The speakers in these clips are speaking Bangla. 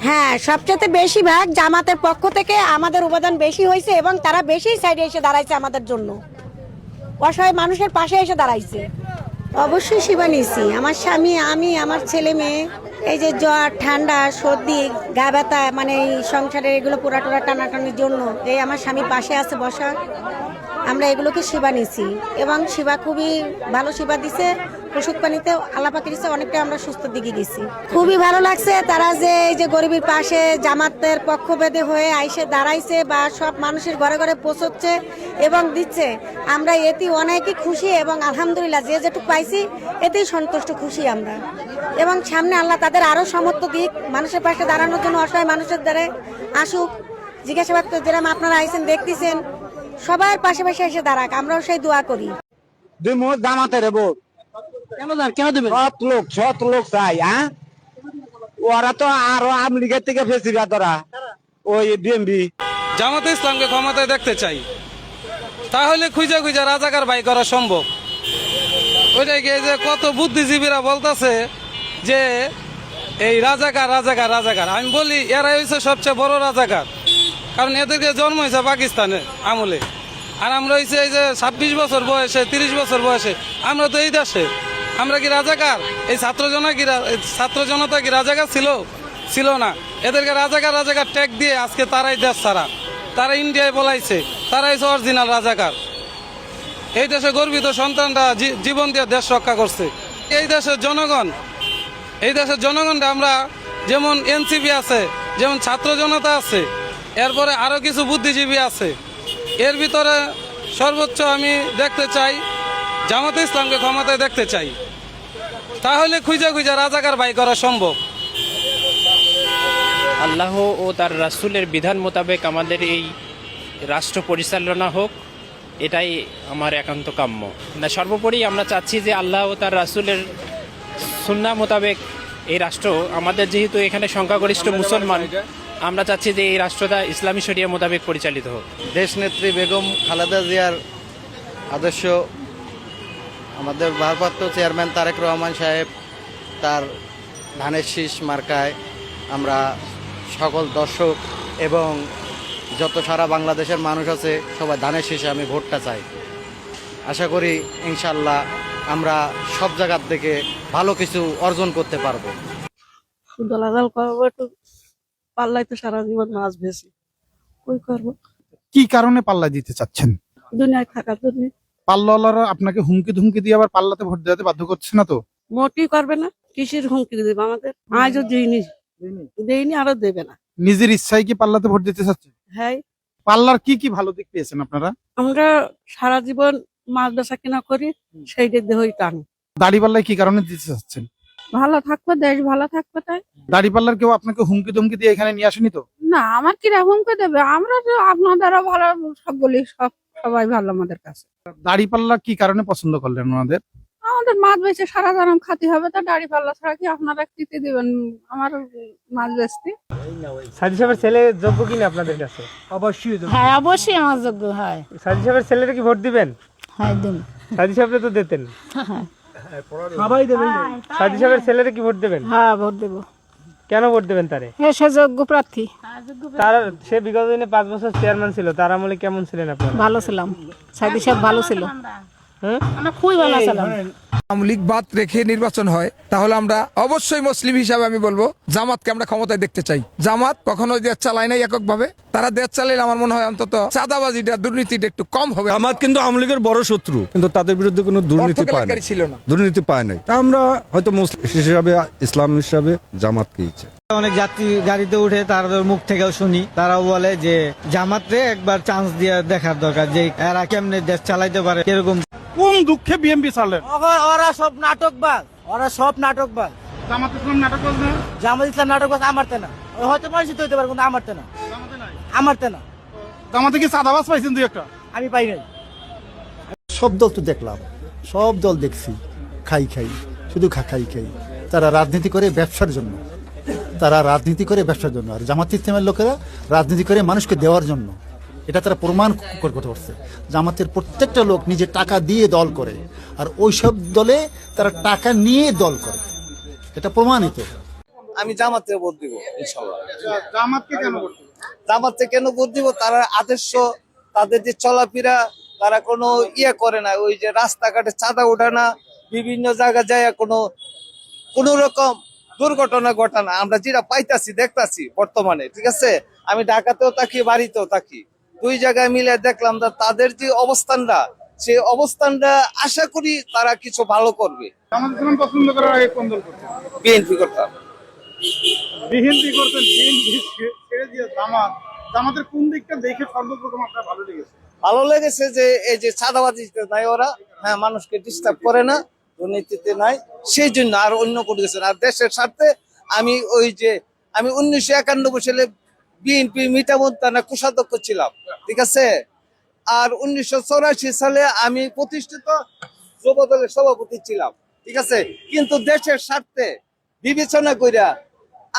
হ্যাঁ, সবচেয়ে বেশিরভাগ জামাতের পক্ষ থেকে আমাদের অবদান বেশি হয়েছে এবং তারা বেশি সাইডে এসে দাঁড়াইছে আমাদের জন্য, অসহায় মানুষের পাশে এসে দাঁড়াইছে। অবশ্যই সেবা নিয়েছি, আমার স্বামী, আমি, আমার ছেলে মেয়ে। এই যে জ্বর, ঠান্ডা, সর্দি, গা ব্যথা, মানে এই সংসারের এগুলো পোড়া টোড়া টানাটানির জন্য এই আমার স্বামী পাশে আছে বসা, আমরা এগুলোকে সেবা নিয়েছি এবং সেবা খুবই ভালো সেবা দিছে। ওষুধ পানিতে আল্লাহ পাকের ইচ্ছা অনেকটা আমরা সুস্থ দিকে গেছি। খুবই ভালো লাগছে তারা যে এই যে গরিবের পাশে জামাতের পক্ষভেদে হয়ে আইসে দাঁড়াইছে বা সব মানুষের ঘরে ঘরে পৌঁছচ্ছে এবং দিচ্ছে। আমরা এতে অনেকই খুশি এবং আলহামদুলিল্লাহ যে যেটুকু পাইছি এতেই সন্তুষ্ট, খুশি আমরা। এবং সামনে আল্লাহ তাদের আরো সামর্থ্য দিক, মানুষের পাশে দাঁড়ানোর জন্য অসহায় মানুষের দ্বারা আসুক। জিজ্ঞাসাবাদ যেরকম আপনারা আইসেন দেখতেছেন, সবার পাশে পাশে এসে দাঁড়াক, আমরাও সেই দোয়া করি। জামাতের ভোট কেন দেবেন? সৎ লোক চাই। হ্যাঁ, ওরা তো আরো আওয়ামী লীগের থেকে বেশি বেতরা, ওই বিএমপি। জামাতে ইসলামকে ক্ষমতায় দেখতে চাই, তাহলে খুঁজে খুঁজে রাজাকার বাই করা সম্ভব। ওইটাই যে কত বুদ্ধিজীবীরা বলতেছে যে এই রাজাকার রাজাকার রাজাকার, আমি বলি এরাই হয়েছে সবচেয়ে বড় রাজাকার, কারণ এদেরকে জন্ম হয়েছে পাকিস্তানের আমলে, আর আমরা হয়েছে এই যে 26 বছর বয়সে, 30 বছর বয়সে, আমরা তো এই দেশে। আমরা কি রাজাকার? এই ছাত্র জনতা কি রাজাকার ছিল না? এদেরকে রাজাকার রাজাকার ট্যাগ দিয়ে আজকে তারাই দেশ ছাড়া, তারা ইন্ডিয়ায় পলাইছে, তারাই অরিজিনাল রাজাকার। এই দেশে গর্বিত সন্তানরা জীবন দিয়ে দেশ রক্ষা করছে। এই দেশের জনগণরা আমরা, যেমন এনসিপি আছে, যেমন ছাত্র জনতা আছে, এরপরে আরো কিছু বুদ্ধিজীবী আছে, এর ভিতরে সর্বোচ্চ আমি দেখতে চাই জামাতে ইসলামকে ক্ষমতায় দেখতে চাই, তাহলে খুঁজে খুঁজে রাজাকার বাই করা সম্ভব। আল্লাহ ও তার রাসূলের বিধান মোতাবেক আমাদের এই রাষ্ট্র পরিচালনা হোক, এটাই আমার একান্ত কাম্য। না, সর্বোপরি আমরা চাচ্ছি যে আল্লাহ ও তার রাসূলের সুন্নাহ মোতাবেক এই রাষ্ট্র, আমাদের যেহেতু এখানে সংখ্যাগরিষ্ঠ মুসলমান, আমরা চাচ্ছি যে এই রাষ্ট্রটা ইসলামী শরিয়া মোতাবেক পরিচালিত হোক। দেশনেত্রী বেগম খালেদা জিয়ার আদর্শ, আমাদের ভারপ্রাপ্ত চেয়ারম্যান তারেক রহমান সাহেব, তার ধানের শীষ মার্কায় আমরা সকল দর্শক এবং যত সারা বাংলাদেশের মানুষ আছে সবাই ধানের শীষে আমি ভোটটা চাই। আশা করি ইনশাল্লাহ আমরা সব জায়গার থেকে ভালো কিছু অর্জন করতে পারবো। দলাদল করবো, একটু পাল্লাই তো সারা জীবন মাছ ভেসি, ওই করবো। কি কারণে পাল্লা দিতে চাচ্ছেন? দুনিয়ায় থাকার জন্য। পাল্লাওয়ালারা আপনাকে হুমকি ধুমকি দিয়ে আবার পাল্লাতে ভোট দেওয়াতে বাধ্য করছে না তো? মোটি করবে না, কিসের হুমকি দেবে আমাদের? আজও দেয়নি, আরো দেবে না। নিজের ইচ্ছায় কি পাল্লাতে ভোট দিতে চাচ্ছেন? হ্যাঁ, পাল্লার কি কি ভালো দিক পেয়েছেন আপনারা? আমরা সারা জীবন মাছ বেচা কিনা করি, সেই দিক দিয়ে টানি। দাড়ি পাল্লায় কি কারণে দিতে চাচ্ছেন? ভালো থাকবো, দেশ ভালো থাকবে তাই। দাড়ি পাল্লার কেউ আপনাকে হুমকি ধুমকি দিয়ে এখানে নিয়ে আসেনি তো? না, আমার কিরা হুমকি দেবে? আমরা তো আপনাদেরও ভালো, সবগুলি সবাই ভালো আমাদের কাছে। দাড়ি পাল্লা কি কারণে পছন্দ করলেন ওনাদের? আমাদের মাছ বেচে সারা গরম খাতে হবে, তো দাড়ি পাল্লা ছাড়া কি আপনারা দিতে দিবেন আমার মাছ বেচতে? সাজি সাহেবের ছেলে যোগ্য কিনা আপনাদের কাছে? অবশ্যই। হ্যাঁ, অবশ্যই আমার যোগ্য হয়। সাজি সাহেবের ছেলেটা কি ভোট দিবেন? হ্যাঁ, দিন। সাজি সাহেবরে তো দিতেন, সবাই দেবেন। সাজি সাহেবের ছেলেটা কি ভোট দেবেন? হ্যাঁ, ভোট দেবো। কেন ভোট দেবেন তারে? সে যোগ্য প্রার্থী। তার সে বিগত দিনে 5 বছর চেয়ারম্যান ছিল, তার আমলে কেমন ছিলেন আপনারা? ভালো ছিলাম, সাইদি সাহেব ভালো ছিল, আমরা খুবই ভালো ছিলাম। আওয়ামী লীগ বাদ রেখে নির্বাচন হয়, তাহলে আমরা অবশ্যই মুসলিম হিসাবে আমি বলবো জামাতকে আমরা ক্ষমতায় দেখতে চাই। জামাত কখনো দেশ চালায় নাই এককভাবে, তারা দেশ চালাইলে আমার মনে হয় অন্তত চাঁদাবাজিটা, দুর্নীতিটা একটু কম হবে। জামাত কিন্তু আওয়ামী লীগের বড় শত্রু, কিন্তু তাদের বিরুদ্ধে কোনো দুর্নীতি পায় না, দুর্নীতি পায় নাই। তা আমরা হয়তো মুসলিম হিসাবে, ইসলাম হিসাবে জামাতকে ইচ্ছে। অনেক যাত্রী গাড়িতে উঠে তাদের মুখ থেকেও শুনি, তারাও বলে যে জামাতরে একবার চান্স দিয়ে দেখার দরকার, যে এরা কেমনে দেশ চালাইতে পারে, কিরকম। কোন দুঃখে বিএমপি ছাড়লেন? ওরা সব নাটকবাজ, জামাত ইসলাম নাটক করবে না? জামাত ইসলাম নাটকবাজ আমারতে না, হয়তো পরিচিত হইতে পারে কিন্তু আমারতে না। জামাতে কি চাঁদাবাজ পাইছেন দুই একটা? আমি পাই নাই। সব দল তো দেখলাম, সব দল দেখছি খাই শুধু খাই। তারা রাজনীতি করে ব্যবসার জন্য, আর জামাত ইসলামের লোকেরা রাজনীতি করে মানুষকে দেওয়ার জন্য। এটা তারা প্রমাণ করতে পারছে। জামাতের প্রত্যেকটা লোক নিজে টাকা দিয়ে দল করে, আর ওইসব দলে তারা টাকা নিয়ে দল করে, এটা প্রমাণিত। আমি জামাতে ভোট দিব ইনশাল্লাহ। জামাতকে কেন করতে হবে? জামাতে কেন ভোট দিব? তারা আদর্শ, তাদের যে চলাফেরা, তারা কোনো ইয়ে করে না, ওই যে রাস্তাঘাটে চাঁদা ওঠে না, বিভিন্ন জায়গায় যায় কোনো রকম দুর্ঘটনা ঘটানা আমরা যেটা পাইতাছি দেখতাছি বর্তমানে, ঠিক আছে। আমি ঢাকাতেও থাকি, বাড়িতেও থাকি, দুই জায়গায় মিলে দেখলাম তাদের যে অবস্থানটা, সেই অবস্থানটা আশা করি তারা কিছু ভালো করবে। জামাত ইসলাম পছন্দ করার আগে কোন দল করতেন? বিএনপি করতাম। বিএনপি করতেন, বিএনপি ছেড়ে দিয়ে জামাতের কোন দিকটা দেখে সর্বপ্রথম আপনার ভালো লেগেছে? ভালো লেগেছে যে এই যে চাঁদাবাজিতে নাই ওরা, হ্যাঁ, মানুষকে ডিস্টার্ব করে না, দুর্নীতিতে নাই, সেই জন্য আর অন্য কোনো কিছু না। আর দেশের স্বার্থে আমি 1991 সালে বিএনপি মিঠামন থানা কোষাধ্যক্ষ ছিলাম, ঠিক আছে। আর 1984 সালে আমি প্রতিষ্ঠিত যুবদলের সভাপতি ছিলাম, ঠিক আছে। কিন্তু দেশের স্বার্থে বিবেচনা কইরা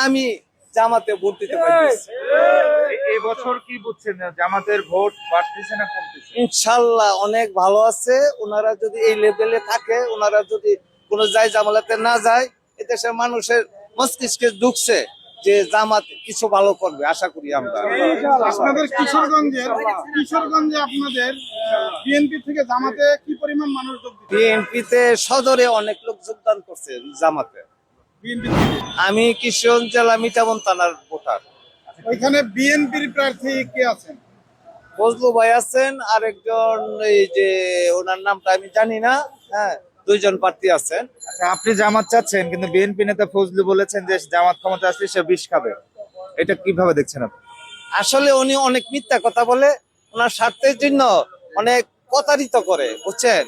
আমি জামাতে ভোট দিতে পারছি। এই বছর কি বুঝছেন জামাতের ভোট বাড়তেছে না কমতেছে? ইনশাল্লাহ অনেক ভালো আছে। ওনারা যদি এই লেভেলে থাকে, ওনারা যদি কোনো জামালাতে না যায়, এদেশের মানুষের মস্তিষ্কে ঢুকছে যে জামাত কিছু ভালো করবে, আশা করি আমরা। আপনাদের কিশোরগঞ্জে আপনাদের বিএনপি থেকে জামাতে কি পরিমাণ মানুষ যোগ দিচ্ছে? বিএনপিতে সদরে অনেক লোক যোগদান করছে জামাতে। বিএনপি আমি কিশোরগঞ্জ জেলা মিঠামন থানার ভোটার। ওইখানে বিএনপির প্রার্থী কে আছেন? ফজলু ভাই আছেন, আরেকজন এই যে ওনার নামটা আমি জানি না, হ্যাঁ, দুইজন প্রার্থী আছেন। আচ্ছা, আপনি জামাত চাচ্ছেন, কিন্তু বিএনপি নেতা ফজলু বলেছেন যে জামাত ক্ষমতা আসলে সে বিষ খাবে, এটা কিভাবে দেখছেন আপনি? আসলে উনি অনেক মিথ্যা কথা বলে, ওনার স্বার্থের জন্য অনেক প্রতারিত করে, বুঝছেন।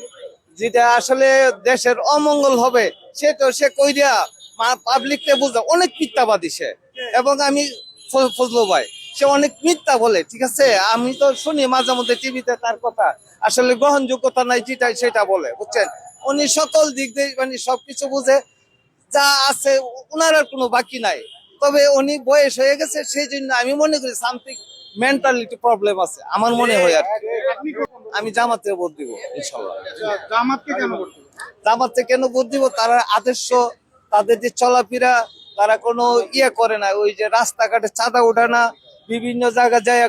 যেটা আসলে দেশের অমঙ্গল হবে সেটা সে কইরা পাবলিককে বুঝতে অনেক মিথ্যাবাদী সে। এবং আমি ফজলু ভাই, সে অনেক মিথ্যা বলে, ঠিক আছে। আমি তো শুনি মাঝে মধ্যে টিভিতে তার কথা, আসলে গ্রহণযোগ্যতা নাই যেটা সেটা বলে, বুঝছেন। উনি সকল দিক দিয়ে মানে সবকিছু বুঝে, যা আছে উনার আর কোনো বাকি নাই। তবে উনি বয়স হয়ে গেছে, সেই জন্য আমি মনে করি সামথিং মেন্টালিটি প্রবলেম আছে, আমার মনে হয়। আর আমি জামাতে ভোট দিব ইনশাল্লাহ। জামাতকে কেন করতে হবে? জামাতে কেন ভোট দিব? তারা আদর্শ, তাদের যে চলাফেরা, তারা কোনো ইয়ে করে না, ওই যে রাস্তাঘাটে চাঁদা ওঠে না, বিভিন্ন জায়গায় যায়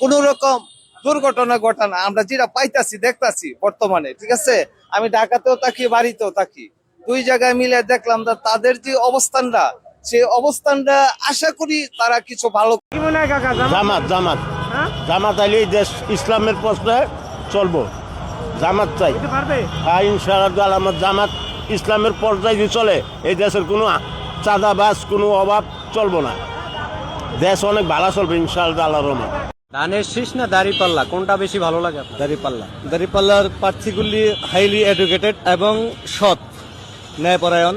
কোনো রকম দুর্ঘটনা ঘটানা আমরা যেটা পাইতাছি দেখতাছি বর্তমানে, ঠিক আছে। আমি ঢাকাতেও থাকি, বাড়িতেও থাকি, দুই জায়গায় মিলে দেখলাম তাদের যে অবস্থানটা, সেই অবস্থানটা আশা করি তারা কিছু ভালো। কি মনে হয় কাকা? জামাত আলী দেশ ইসলামের প্রশ্নে চলবো, জামাত চাই। পারবে? ইনশাআল্লাহ আমার জামাত ইসলামের পর্যায়ে যদি চলে, এই দেশের কোনো চাঁদাবাজ, কোনো অভাব চলবো না, দেশ অনেক ভালো চলবে ইনশাআল্লাহ আল্লাহর রহমতে। ধানের শীষ না দাঁড়িপাল্লা, কোনটা বেশি ভালো লাগে? দাঁড়িপাল্লার প্রার্থীগুলি হাইলি এডুকেটেড এবং সৎ, ন্যায়পরায়ণ,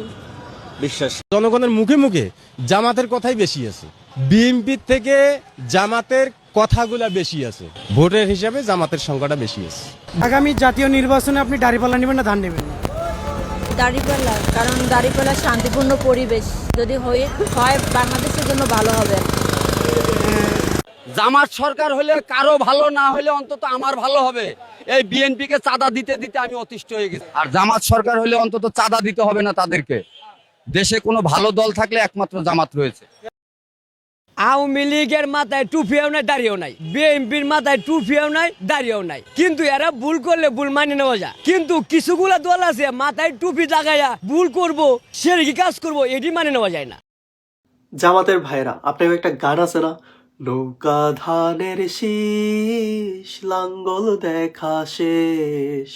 বিশ্বাস। জনগণের মুখে মুখে জামাতের কথাই বেশি আছে, বিএনপির থেকে জামাতের কথাগুলা বেশি আছে, ভোটের হিসাবে জামাতের সংখ্যাটা বেশি আছে। আগামী জাতীয় নির্বাচনে আপনি দাঁড়িপাল্লা নেবেন না ধান নেবেন? দাঁড়িপাল্লা, কারণ দাঁড়িপাল্লা শান্তিপূর্ণ পরিবেশ যদি হয় বাংলাদেশের জন্য ভালো হবে। জামাত সরকার হলে কারো ভালো না হলে অন্তত আমার ভালো হবে। এই বিএনপি কে চাঁদা দিতে দিতে আমি অতিষ্ঠ হয়ে গেছি। আর জামাত সরকার হলে অন্তত চাঁদা দিতে হবে না তাদেরকে। দেশে কোনো ভালো দল থাকলে একমাত্র জামাত রয়েছে। আওয়ামী লীগের মাথায় টুপিও নাই, দাঁড়িয়েও নাই, বিএনপির মাথায় টুপিও নাই, দাঁড়িয়েও নাই, কিন্তু এরা ভুল করলে ভুল মানে নেওয়া যায়। কিন্তু কিছুগুলা দল আছে মাথায় টুপি লাগাইয়া ভুল করব, সেরকি কাজ করব, এটি মানে নেওয়া যায় না। জামাতের ভাইরা, আপনার একটা গান আছে না, নৌকা ধানের শীষ লাঙ্গল দেখা শেষ,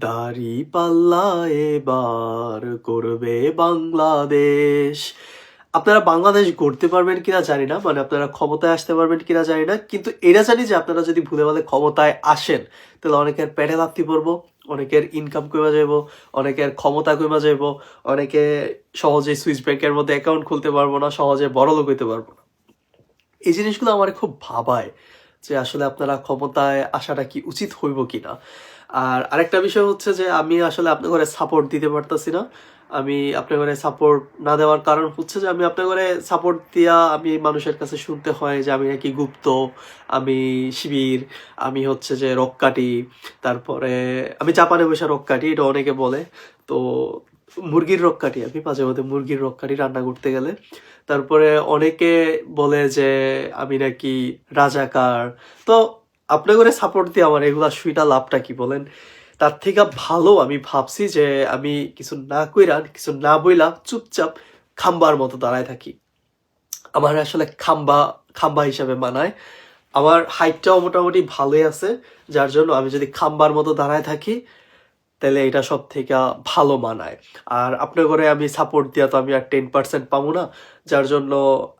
দাড়ি পাল্লা এবার করবে বাংলাদেশ। আপনারা বাংলাদেশ গড়তে পারবেন কিনা জানি না, মানে আপনারা ক্ষমতায় আসতে পারবেন কিনা জানি না, কিন্তু এটা জানি যে আপনারা যদি ভুলে ভালে ক্ষমতায় আসেন, তাহলে অনেকের পেটে লাথি পড়বো, অনেকের ইনকাম কমে যাব, অনেকের ক্ষমতা কমে যাব, অনেকে সহজে সুইস ব্যাংকের মধ্যে অ্যাকাউন্ট খুলতে পারবো না, সহজে বড়লোক হইতে পারবো না। এই জিনিসগুলো আমার খুব ভাবায় যে আসলে আপনারা ক্ষমতায় আসাটা কি উচিত হইব কিনা। আর আরেকটা বিষয় হচ্ছে যে আমি আসলে আপনার ঘরে সাপোর্ট দিতে পারতাছি না। আমি আপনার ঘরে সাপোর্ট না দেওয়ার কারণ হচ্ছে যে আমি আপনার ঘরে সাপোর্ট দিয়া আমি মানুষের কাছে শুনতে হয় যে আমি নাকি গুপ্ত, আমি শিবির, আমি হচ্ছে যে রক কাটি, তারপরে আমি জাপানে বসে রক কাটি, এটা অনেকে বলে। তো মুরগির রক কাটি, আমি মাঝে মধ্যে মুরগির রক কাটি রান্না করতে গেলে। তারপরে অনেকে বলে যে আমি নাকি রাজাকার। তো আপনি করে সাপোর্ট দিয়ে আমার এগুলা সুইটা লাভটা কি বলেন? তার থেকে ভালো আমি ভাবছি যে আমি কিছু না কইরা, কিছু না বইলা চুপচাপ খাম্বার মতো দাঁড়ায় থাকি। আমার আসলে খাম্বা হিসাবে মানায়। আমার হাইটটাও মোটামুটি ভালোই আছে, যার জন্য আমি যদি খাম্বার মতো দাঁড়ায় থাকি তাহলে এটা সব থেকে ভালো মানায়। আর আপনার করে আমি সাপোর্ট দিয়া তো আমি আর 10% পাবো না, যার জন্য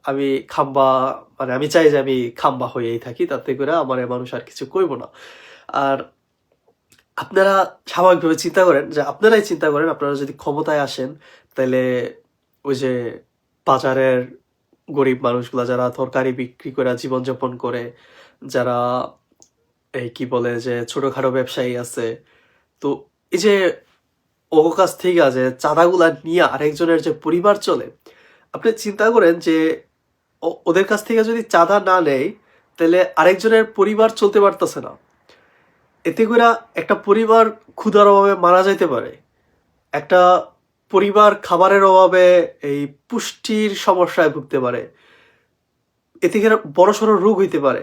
আমি আমি চাই যে আমি খাম্বা হয়েই থাকি, তাতে করে আমার মানুষ আর কিছু কইব না। আর আপনারা স্বাভাবিকভাবে চিন্তা করেন যে আপনারাই চিন্তা করেন, আপনারা যদি ক্ষমতায় আসেন তাহলে ওই যে বাজারের গরিব মানুষগুলা যারা তরকারি বিক্রি করে জীবনযাপন করে, যারা এই কি বলে যে ছোটখাটো ব্যবসায়ী আছে, তো এই যে ও কাছ থেকে যে চাঁদাগুলা নিয়ে আরেকজনের যে পরিবার চলে, আপনি চিন্তা করেন যে ওদের কাছ থেকে যদি চাঁদা না নেয় তাহলে আরেকজনের পরিবার চলতে পারতেছে না। এতে করে একটা পরিবার ক্ষুধার অভাবে মারা যাইতে পারে, একটা পরিবার খাবারের অভাবে এই পুষ্টির সমস্যায় ভুগতে পারে, এতে করে বড়সড় রোগ হইতে পারে।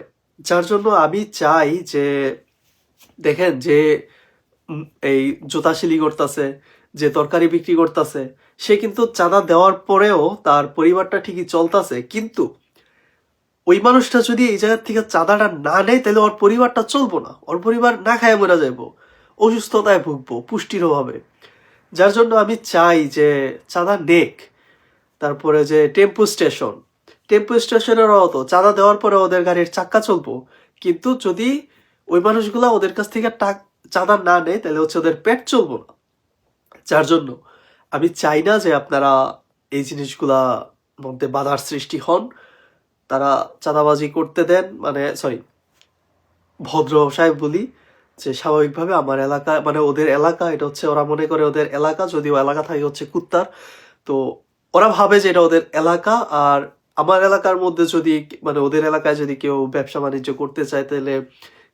যার জন্য আমি চাই যে দেখেন যে এই জুতা সিলি করতেছে, যে তরকারি বিক্রি করতেছে, সে কিন্তু চাঁদা দেওয়ার পরেও তার পরিবারটা ঠিকই চলতেছে, কিন্তু ওই মানুষটা যদি এই জায়গার থেকে চাঁদাটা না নেয় তাহলে ওর পরিবারটা চলবো না, ওর পরিবার না খায় মরে যাইবো, অসুস্থতায় ভুগবো পুষ্টির অভাবে। যার জন্য আমি চাই যে চাঁদা নেক। তারপরে যে টেম্পু স্টেশনেরও তো চাঁদা দেওয়ার পরে ওদের গাড়ির চাক্কা চলবো, কিন্তু যদি ওই মানুষগুলা ওদের কাছ থেকে চাঁদা না নেয় তাহলে হচ্ছে ওদের পেট চলবো না। যার জন্য আমি চাই না যে আপনারা এই জিনিসগুলা মধ্যে বাধার সৃষ্টি হন, তারা চাঁদাবাজি করতে দেন, ভদ্র ভাষায় বলি যে স্বাভাবিকভাবে আমার এলাকা ওদের এলাকা, এটা হচ্ছে ওরা মনে করে ওদের এলাকা, যদিও এলাকা থাকে হচ্ছে কুত্তার, তো ওরা ভাবে যে এটা ওদের এলাকা। আর আমার এলাকার মধ্যে যদি ওদের এলাকায় যদি কেউ ব্যবসা বাণিজ্য করতে চায় তাহলে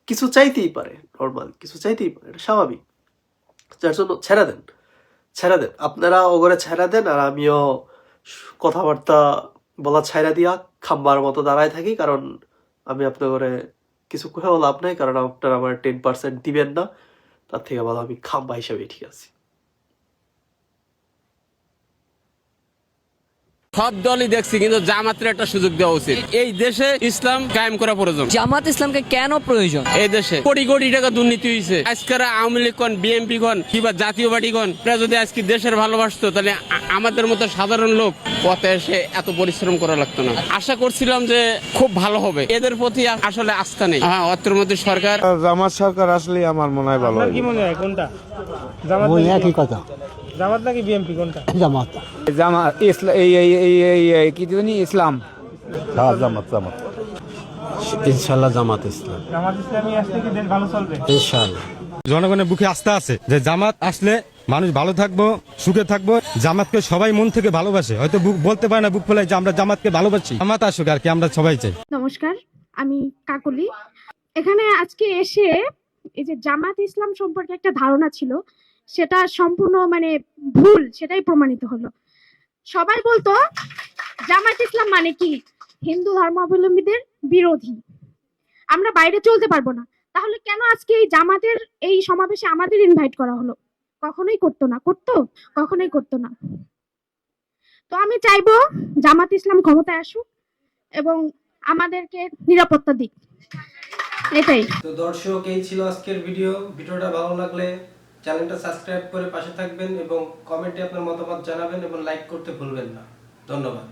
কিছু চাইতেই পারে, নর্মাল কিছু চাইতেই পারে, এটা স্বাভাবিক। যার জন্য ছেড়ে দেন আপনারা ওগরে ছেড়ে দেন, আর আমিও কথাবার্তা বলা ছাইরা দিয়া খাম্বার মতো দাঁড়ায় থাকি, কারণ আমি আপনার ঘরে কিছু কোথাও লাভ নাই, কারণ আপনারা আমার 10% দিবেন না, তার থেকে ভালো আমি খাম্বা হিসাবে ঠিক আছি। সব দলই দেখছি, কিন্তু জামাতের একটা সুযোগ দেওয়া উচিত। এই দেশে ইসলাম কায়েম করা প্রয়োজন। জামাত ইসলামকে কেন প্রয়োজন? এই দেশে কোটি কোটি টাকা দুর্নীতি হয়েছে। আজকের আওয়ামী লীগ কোন, বিএনপি কোন, কিংবা জাতীয় পার্টি কোন, এরা যদি আজকে দেশের ভালোবাসতো তাহলে আমাদের মতো সাধারণ লোক পথে এসে এত পরিশ্রম করা লাগতো না। আশা করছিলাম যে খুব ভালো হবে, এদের প্রতি আসলে আস্থা নেই। হ্যাঁ, অত্র মধ্যে সরকার, জামাত সরকার আসলে আমার মনে হয় ভালো হয়। কি মনে হয় কোনটা? জামাত একই কথা, জামাত নাকি বিএনপি কোনটা? জামাত কি জানি ইসলাম, জামাত ইনশাল্লাহ জামাত ইসলাম। জামাত ইসলামী আসলে কি দেশ ভালো চলবে? ইনশাল্লাহ। জনগণের বুকে আস্থা আছে যে জামাত আসলে মানুষ ভালো থাকবো, সুখে থাকবো। জামাতকে সবাই মন থেকে ভালোবাসে, হয়তো বলতে পারে না বুক ফেলায় যে আমরা জামাতকে ভালোবাসি। জামাত আসুক আর কি, আমরা সবাই চাই। নমস্কার, আমি কাকলি। এখানে আজকে এসে এই যে জামাত ইসলাম সম্পর্কে একটা ধারণা ছিল, সেটা সম্পূর্ণ ভুল, সেটাই প্রমাণিত হলো। সবাই বলতো জামাত ইসলাম মানে কি, হিন্দু ধর্মাবলম্বীদের বিরোধী, আমরা বাইরে চলতে পারবো না। তাহলে কেন আজকে এই জামাতের এই সমাবেশে আমাদের ইনভাইট করা হলো? কখনোই করতো না, কখনোই করতো না। তো আমি চাইবো জামাত ইসলাম ক্ষমতায় আসুক এবং আমাদেরকে নিরাপত্তা দিক, এটাই। তো দর্শক, এই ছিল আজকের ভিডিওটা ভালো লাগলে চ্যানেলটা সাবস্ক্রাইব করে পাশে থাকবেন এবং কমেন্টে আপনার মতামত জানাবেন এবং লাইক করতে ভুলবেন না। ধন্যবাদ।